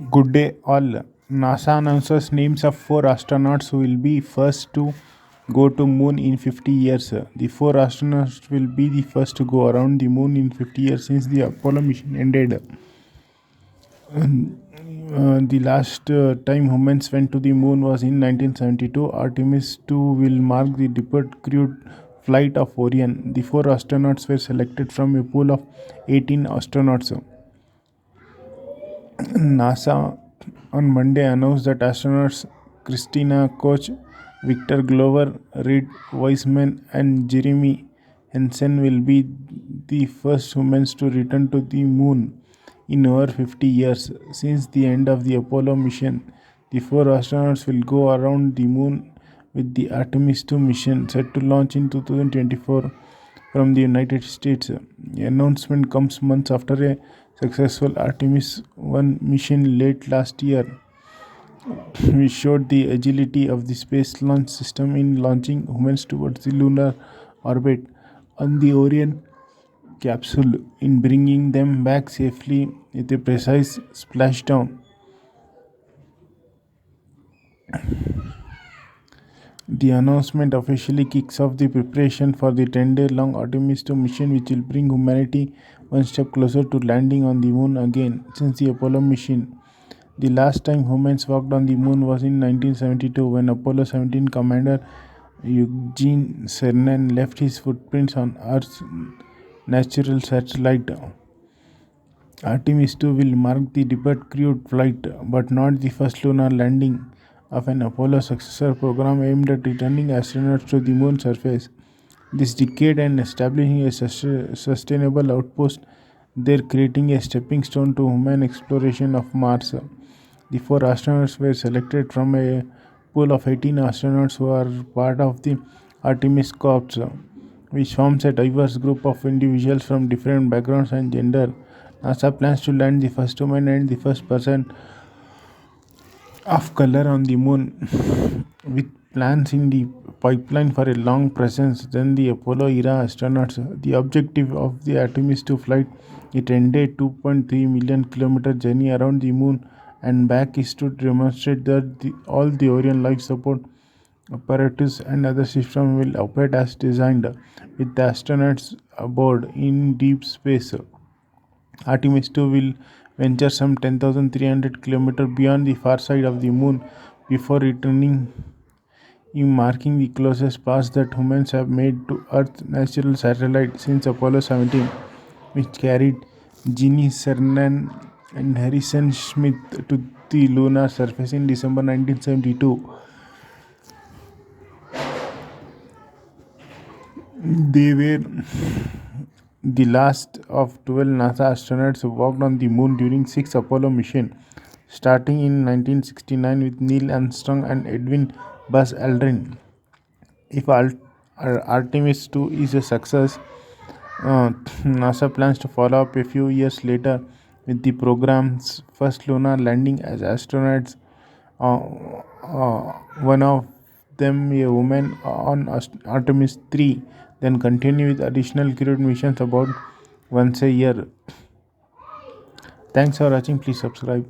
Good day, all. NASA announces names of four astronauts who will be first to go to moon in 50 years. The four astronauts will be the first to go around the moon in 50 years since the Apollo mission ended. The last time humans went to the moon was in 1972. Artemis 2 will mark the debut crewed flight of Orion. The four astronauts were selected from a pool of 18 astronauts. NASA on Monday announced that astronauts Christina Koch, Victor Glover, Reed Wiseman, and Jeremy Henson will be the first humans to return to the moon in over 50 years. Since the end of the Apollo mission, the four astronauts will go around the moon with the Artemis 2 mission set to launch in 2024 from the United States. The announcement comes months after a successful Artemis 1 mission late last year, which showed the agility of the space launch system in launching humans towards the lunar orbit on the Orion capsule in bringing them back safely with a precise splashdown. The announcement officially kicks off the preparation for the 10-day-long Artemis 2 mission, which will bring humanity one step closer to landing on the moon again. Since the Apollo mission, the last time humans walked on the moon was in 1972 when Apollo 17 commander Eugene Cernan left his footprints on Earth's natural satellite. Artemis 2 will mark the debut crewed flight, but not the first lunar landing of an Apollo successor program aimed at returning astronauts to the moon's surface this decade and establishing a sustainable outpost there, creating a stepping stone to human exploration of Mars. The four astronauts were selected from a pool of 18 astronauts who are part of the Artemis Corps, which forms a diverse group of individuals from different backgrounds and gender. NASA plans to land the first woman and the first person of color on the moon, with plans in the pipeline for a long presence than the Apollo era astronauts. The objective of the Artemis 2 flight, a 10-day 2.3 million kilometer journey around the moon and back, is to demonstrate that all the Orion life support apparatus and other systems will operate as designed, with the astronauts aboard in deep space. Artemis 2 will venture some 10,300 km beyond the far side of the moon before returning, marking the closest pass that humans have made to Earth's natural satellite since Apollo 17, which carried Gene Cernan and Harrison Smith to the lunar surface in December 1972. They were the last of 12 NASA astronauts who walked on the moon during 6 Apollo missions, starting in 1969 with Neil Armstrong and Edwin Buzz Aldrin. If Artemis 2 is a success, NASA plans to follow up a few years later with the program's first lunar landing as astronauts, uh, one of them a woman on Artemis 3, then continue with additional crewed missions about once a year. Thanks for watching. Please subscribe.